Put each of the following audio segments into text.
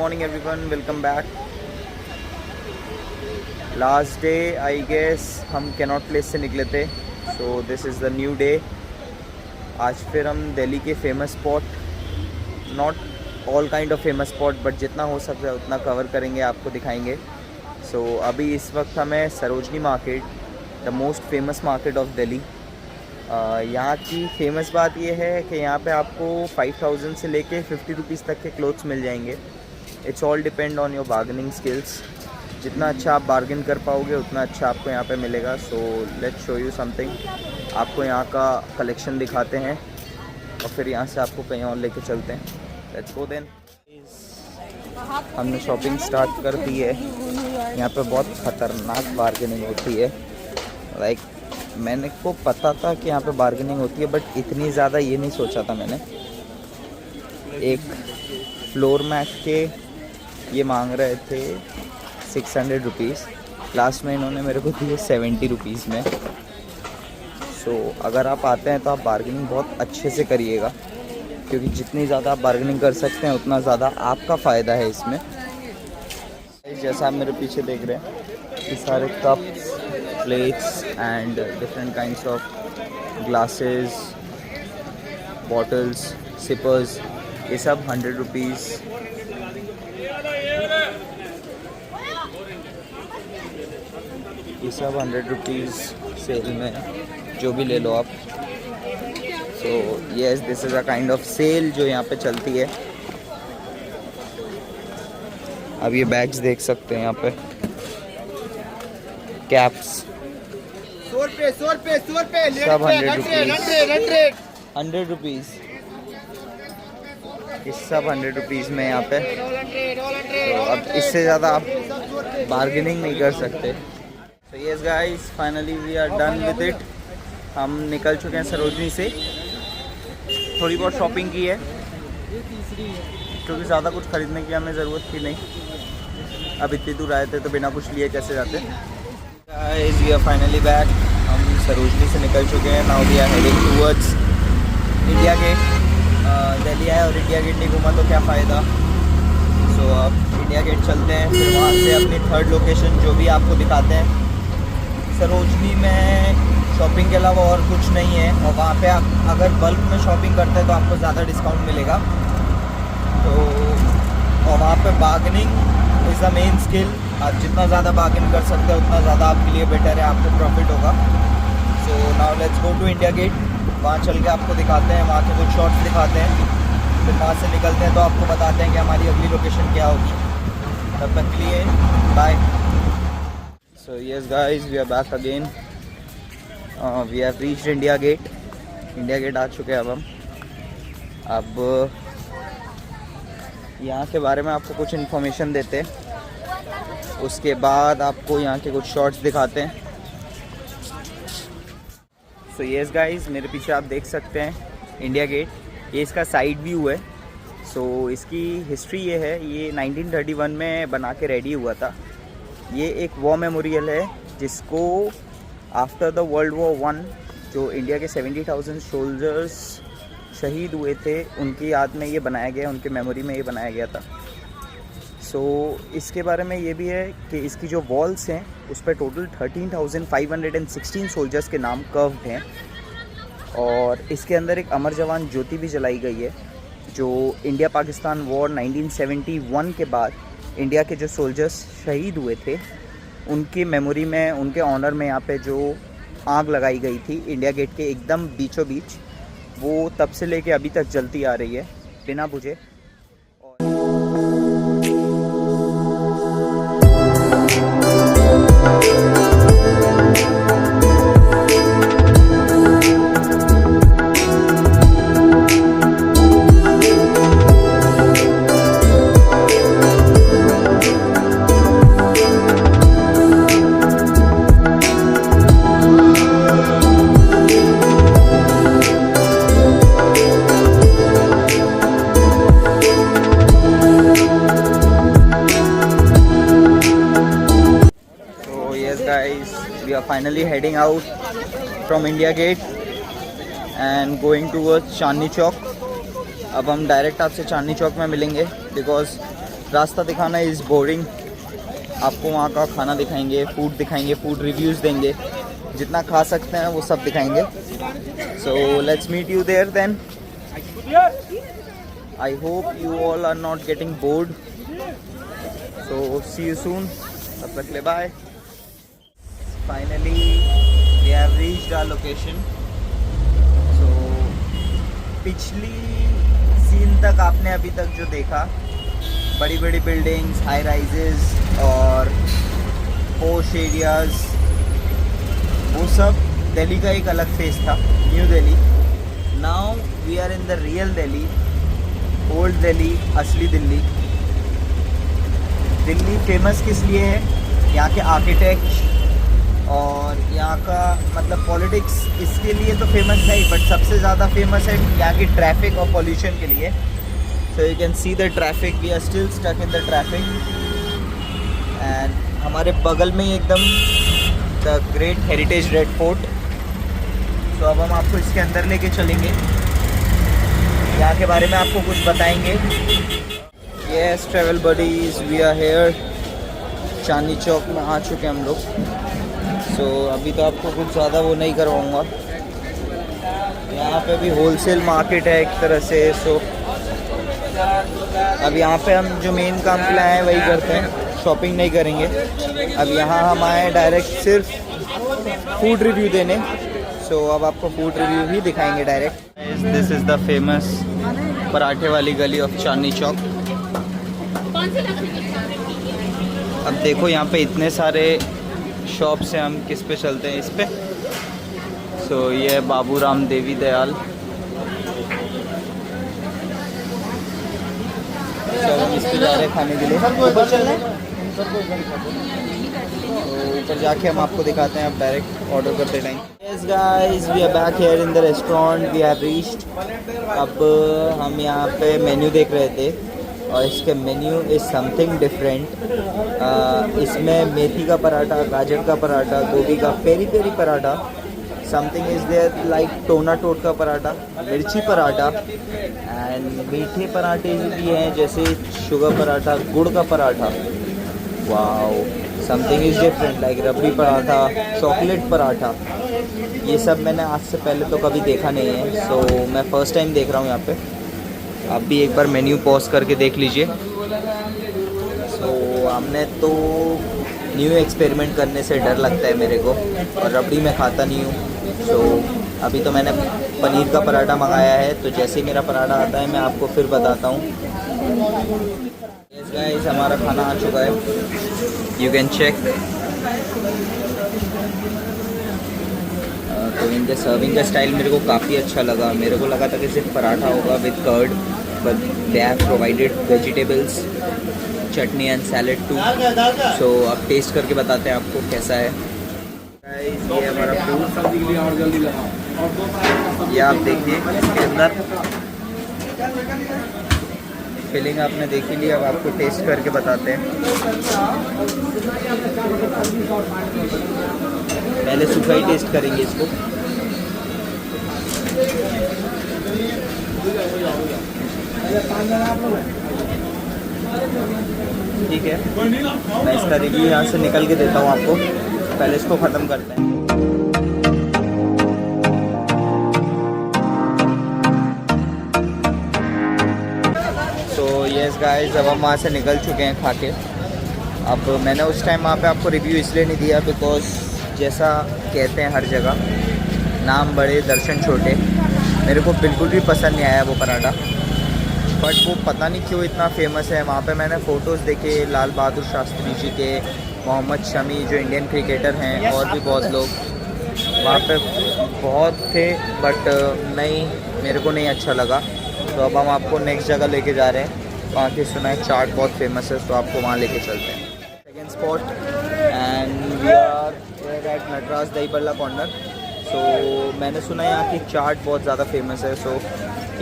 morning everyone, welcome back. Last day I guess हम cannot place से निकले थे, so this is the new day. आज फिर हम दिल्ली के famous spot, not all kind of famous spot but जितना हो सकता है उतना कवर करेंगे, आपको दिखाएंगे. so, अभी इस वक्त हमें Sarojini market, the most famous market of Delhi. यहाँ की फेमस बात यह है कि यहाँ पे आपको 5000 से लेके 50 रुपीज़ तक के क्लोथ्स मिल जाएंगे. It's all depend on your bargaining skills. जितना अच्छा आप बार्गेन कर पाओगे उतना अच्छा आपको यहाँ पे मिलेगा. So let's show you something. आपको यहाँ का कलेक्शन दिखाते हैं और फिर यहाँ से आपको कहीं और लेके चलते हैं. Let's go then. हमने शॉपिंग स्टार्ट कर दी है. यहाँ पे बहुत ख़तरनाक बार्गेनिंग होती है. लाइक मैंने को पता था कि यहाँ पे बार्गेनिंग होती है बट इतनी ज़्यादा ये नहीं सोचा था मैंने. एक फ्लोर मैट के ये मांग रहे थे 600 रुपीज़. लास्ट में इन्होंने मेरे को दिए 70 रुपीज़ में. सो अगर आप आते हैं तो आप बार्गेनिंग बहुत अच्छे से करिएगा, क्योंकि जितनी ज़्यादा आप बार्गेनिंग कर सकते हैं उतना ज़्यादा आपका फ़ायदा है इसमें. जैसा आप मेरे पीछे देख रहे हैं, ये सारे cups, plates and different kinds of glasses, bottles, sippers, ये सब 100 रुपीज़. ये सब 100 रुपीज़ सेल में, जो भी ले लो आप. So yes, this is a kind of sale जो यहाँ पे चलती है. अब ये बैग्स देख सकते हैं यहाँ पे, कैप्स सब 100 रुपीज़. ये सब 100 रुपीज़ में यहाँ पे. तो अब इससे ज़्यादा आप बार्गेनिंग नहीं कर सकते. तो yes guys, finally we are done with it. हम निकल चुके हैं सरोजनी से. थोड़ी बहुत शॉपिंग की है क्योंकि ज़्यादा कुछ ख़रीदने की हमें ज़रूरत थी नहीं. अब इतनी दूर आए थे तो बिना कुछ लिए कैसे जाते. Guys we are finally back. हम सरोजनी से निकल चुके हैं. Now we are heading towards India Gate. Delhi आए और इंडिया गेट नहीं घूमा तो क्या फ़ायदा. सो अब इंडिया गेट चलते हैं, फिर वहाँ से अपनी थर्ड लोकेशन जो भी आपको दिखाते हैं. सरोजनी में शॉपिंग के अलावा और कुछ नहीं है, और वहाँ पे आप अगर बल्क में शॉपिंग करते हैं तो आपको ज़्यादा डिस्काउंट मिलेगा. तो और वहाँ पे bargaining is the main skill. आप जितना ज़्यादा बार्गेन कर सकते हैं उतना ज़्यादा आपके लिए बेटर है, आपको प्रॉफिट होगा. So now let's go to India Gate. वहाँ चल के आपको दिखाते हैं, वहाँ के कुछ शॉट्स दिखाते हैं, फिर वहाँ से निकलते हैं तो आपको बताते हैं कि हमारी अगली लोकेशन क्या होगी. तब तक के लिए bye. So yes guys, we are back again. We have reached India Gate. India Gate आ चुके हैं अब हम. अब यहाँ के बारे में आपको कुछ इन्फॉर्मेशन देते हैं, उसके बाद आपको यहाँ के कुछ शॉट्स दिखाते हैं. सो यस गाइस, मेरे पीछे आप देख सकते हैं इंडिया गेट. ये इसका साइड व्यू है. सो इसकी हिस्ट्री ये है, ये 1931 में बना के रेडी हुआ था. ये एक वॉर मेमोरियल है जिसको आफ्टर द वर्ल्ड वॉर 1 जो इंडिया के 70,000 सोल्जर्स शहीद हुए थे उनकी याद में ये बनाया गया, उनके मेमोरी में ये बनाया गया था. सो इसके बारे में ये भी है कि इसकी जो वॉल्स हैं उस पर टोटल 13,516 सोल्जर्स के नाम कर्व्ड हैं. और इसके अंदर एक अमर जवान ज्योति भी जलाई गई है, जो इंडिया पाकिस्तान वॉर 1971 के बाद इंडिया के जो सोल्जर्स शहीद हुए थे उनकी मेमोरी में, उनके ऑनर में यहाँ पे जो आग लगाई गई थी इंडिया गेट के एकदम बीचों बीच, वो तब से लेके अभी तक जलती आ रही है बिना बुझे. Guys, we are finally heading out from India Gate and going towards Chandni Chowk. अब हम डायरेक्ट आपसे चांदनी चौक में मिलेंगे बिकॉज रास्ता दिखाना इज़ बोरिंग। आपको वहाँ का खाना दिखाएंगे, फूड रिव्यूज़ देंगे, जितना खा सकते हैं वो सब दिखाएंगे। So let's meet you there then. I hope you all are not getting bored. So see you soon. तब तक ले bye. Finally we have reached our location. So पिछली सीन तक आपने अभी तक जो देखा, बड़ी बड़ी बिल्डिंग्स, हाई राइजेस और पोश एरियाज़, वो सब दिल्ली का एक अलग फेस था, New Delhi. Now we are in the real Delhi, Old Delhi, असली दिल्ली। दिल्ली फेमस किस लिए है? यहाँ के आर्किटेक्ट और यहाँ का मतलब पॉलिटिक्स, इसके लिए तो फेमस है ही, बट सबसे ज़्यादा फेमस है यहाँ की ट्रैफिक और पॉल्यूशन के लिए। So you can see the traffic. We are still stuck in the traffic. And हमारे बगल में ही एकदम the Great Heritage Red Fort. So अब हम आपको इसके अंदर लेके चलेंगे, यहाँ के बारे में आपको कुछ बताएंगे। Yes, travel buddies, we are here. Chandni Chowk में आ चुके हम लोग। So अभी तो आपको कुछ ज़्यादा वो नहीं करवाऊँगा। यहाँ पे भी होलसेल मार्केट है एक तरह से। So अब यहाँ पे हम जो मेन काम के लिए आए हैं वही करते हैं, शॉपिंग नहीं करेंगे। अब यहाँ हम आए डायरेक्ट सिर्फ फूड रिव्यू देने। सो अब आपको फूड रिव्यू भी दिखाएंगे direct. This is the famous पराठे वाली गली ऑफ चांदनी चौक। अब देखो यहाँ पे इतने सारे शॉप्स हैं, हम किस पे चलते हैं? इस पे। सो ये है बाबूराम देवी दयाल। हम इस पे जा रहे हैं खाने के लिए। ऊपर चल रहे हैं, तो ऊपर जाके हम आपको दिखाते हैं। आप डायरेक्ट ऑर्डर करते time. Yes guys, we are back here in the restaurant. We have reached. अब हम यहाँ पे मेन्यू देख रहे थे और इसके मेन्यू इज़ समथिंग डिफरेंट। इसमें मेथी का पराठा, गाजर का पराठा, गोभी का peri peri paratha, something is there like टोना टोट का पराठा, मिर्ची पराठा एंड मीठे पराठे भी हैं जैसे शुगर पराठा, गुड़ का paratha. Wow, something is different like rabri paratha, chocolate paratha. ये सब मैंने आज से पहले तो कभी देखा नहीं है। सो मैं फ़र्स्ट टाइम देख रहा हूँ यहाँ पे। आप भी एक बार मेन्यू पॉज करके देख लीजिए। सो हमने तो न्यू एक्सपेरिमेंट करने से डर लगता है मेरे को, और रबड़ी मैं खाता नहीं हूँ। सो अभी तो मैंने पनीर का पराठा मंगाया है, तो जैसे ही मेरा पराठा आता है मैं आपको फिर बताता हूँ। यस गाइस, हमारा खाना आ चुका है, यू कैन चेक। तो इनके सर्विंग का स्टाइल मेरे को काफ़ी अच्छा लगा। मेरे को लगा था कि सिर्फ पराठा होगा with curd, but they have provided vegetables, chutney and salad too. So अब टेस्ट करके बताते हैं आपको कैसा है। ये हमारा फूड, ये आप देखिए इसके अंदर फिलिंग आपने देख ही ली। अब आपको टेस्ट करके बताते हैं। पहले सूखा ही टेस्ट करेंगे इसको। ठीक है, मैं इसका रिव्यू यहाँ से निकल के देता हूँ आपको। पहले इसको ख़त्म करते हैं। सो यस गाइस, अब हम वहाँ से निकल चुके हैं खा के। अब मैंने उस टाइम वहाँ पे आपको रिव्यू इसलिए नहीं दिया बिकॉज जैसा कहते हैं हर जगह, नाम बड़े दर्शन छोटे। मेरे को बिल्कुल भी पसंद नहीं आया वो पराठा, बट वो पता नहीं क्यों इतना फेमस है। वहाँ पे मैंने फ़ोटोज़ देखे लाल बहादुर शास्त्री जी के, मोहम्मद शमी जो इंडियन क्रिकेटर हैं, और भी बहुत लोग वहाँ पे बहुत थे, बट नहीं, मेरे को नहीं अच्छा लगा। तो अब हम आपको नेक्स्ट जगह लेके जा रहे हैं। वहाँ की सुना है चाट बहुत फेमस है, तो आपको वहाँ लेके चलते हैं। Second spot and we are at Nataraj Dahi Bhalla corner. सो मैंने सुना है यहाँ की चाट बहुत ज़्यादा फेमस है। सो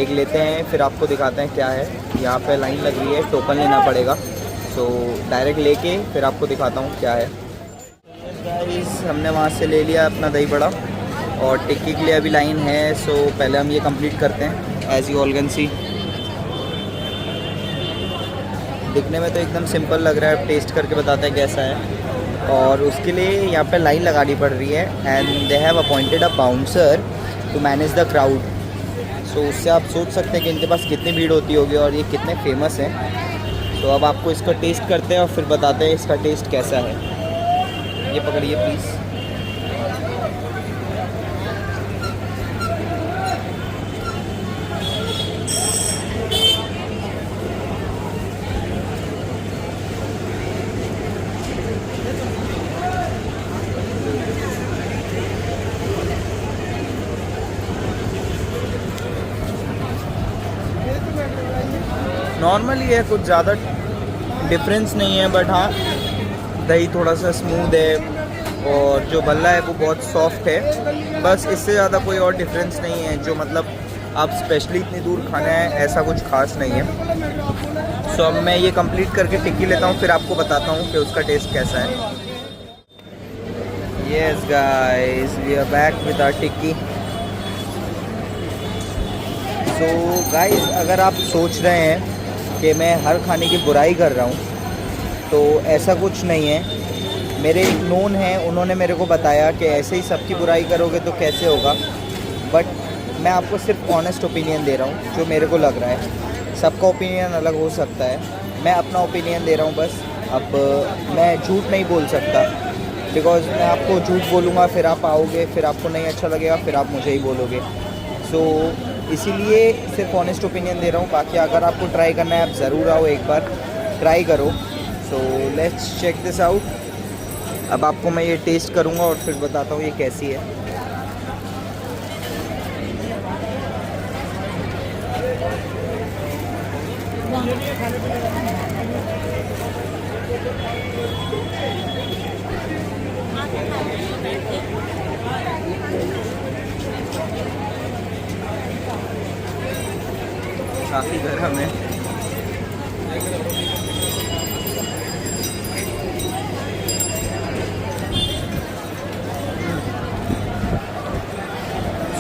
एक लेते हैं, फिर आपको दिखाते हैं क्या है। यहाँ पे लाइन लग रही है, टोकन लेना पड़ेगा। सो डायरेक्ट लेके फिर आपको दिखाता हूँ क्या है। गाइस, हमने वहाँ से ले लिया अपना दही बड़ा, और टिक्की के लिए अभी लाइन है। सो पहले हम ये कंप्लीट करते हैं। As you all can see, दिखने में तो एकदम सिंपल लग रहा है, अब टेस्ट करके बताते हैं कैसा है। और उसके लिए यहाँ पे लाइन लगानी पड़ रही है and they have appointed a bouncer to manage the crowd. So उससे आप सोच सकते हैं कि इनके पास कितनी भीड़ होती होगी और ये कितने फेमस हैं। तो अब आपको इसका टेस्ट करते हैं और फिर बताते हैं इसका टेस्ट कैसा है। ये पकड़िए प्लीज़। नॉर्मली है, कुछ ज़्यादा डिफरेंस नहीं है, बट हाँ दही थोड़ा सा स्मूथ है और जो बल्ला है वो बहुत सॉफ्ट है। बस इससे ज़्यादा कोई और डिफरेंस नहीं है जो मतलब आप स्पेशली इतनी दूर खाना है ऐसा कुछ खास नहीं है। सो अब मैं ये कंप्लीट करके टिक्की लेता हूँ, फिर आपको बताता हूँ कि उसका टेस्ट कैसा है। Yes guys, we are back with our tikki. So guys, अगर आप सोच रहे हैं कि मैं हर खाने की बुराई कर रहा हूँ तो ऐसा कुछ नहीं है। मेरे एक नोन हैं, उन्होंने मेरे को बताया कि ऐसे ही सबकी बुराई करोगे तो कैसे होगा, बट मैं आपको सिर्फ ऑनेस्ट ओपिनियन दे रहा हूँ जो मेरे को लग रहा है। सबका ओपिनियन अलग हो सकता है, मैं अपना ओपिनियन दे रहा हूँ बस। अब मैं झूठ नहीं बोल सकता, बिकॉज़ मैं आपको झूठ बोलूँगा फिर आप आओगे, फिर आपको नहीं अच्छा लगेगा, फिर आप मुझे ही बोलोगे। सो इसीलिए सिर्फ ऑनेस्ट ओपिनियन दे रहा हूँ। बाकी अगर आपको ट्राई करना है आप ज़रूर आओ, एक बार ट्राई करो। So let's check this out. अब आपको मैं ये टेस्ट करूँगा और फिर बताता हूँ ये कैसी है। काफ़ी गर्म है।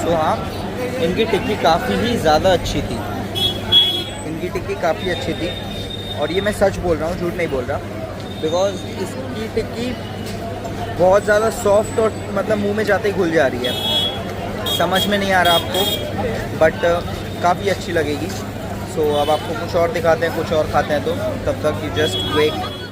सो हाँ, इनकी टिक्की काफ़ी ही ज़्यादा अच्छी थी। इनकी टिक्की काफ़ी अच्छी थी और ये मैं सच बोल रहा हूँ, झूठ नहीं बोल रहा, बिकॉज़ इसकी टिक्की बहुत ज़्यादा सॉफ्ट और मतलब मुंह में जाते ही घुल जा रही है। समझ में नहीं आ रहा आपको, बट काफ़ी अच्छी लगेगी। सो अब आपको कुछ और दिखाते हैं, कुछ और खाते हैं, तो तब तक यू जस्ट वेट।